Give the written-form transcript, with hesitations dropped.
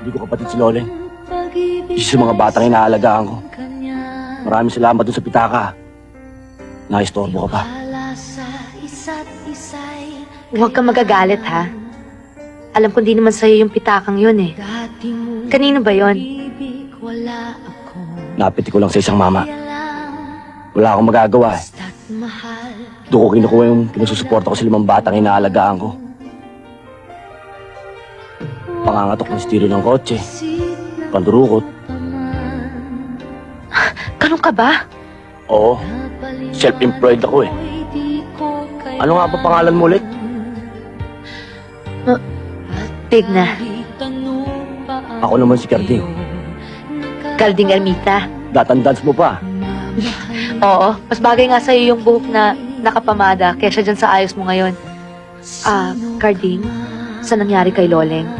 Hindi ko kapatid si Loleng. Isa sa mga batang inaalagaan ko. Maraming salamat dun sa pitaka. Naistorbo ka pa. Huwag kang magagalit, ha? Alam ko di naman sa'yo yung pitakang yun, eh. Kanino ba yon? Napiti ko lang sa isang mama. Wala akong magagawa, eh. Doon ko kinukuha yung pinasusuporta ko sa 5 batang inaalagaan ko. Pangangatok ng stereo ng kotse. Pandurukot. Ganun ka ba? Oo. Self-employed ako, eh. Ano nga ba pangalan mo ulit? Tigna. Ako naman si Carding. Galding Ermita. Datandans mo pa. Oo, mas bagay nga sa'yo yung buhok na nakapamada kesa dyan sa ayos mo ngayon. Carding, saan nangyari kay Loleng?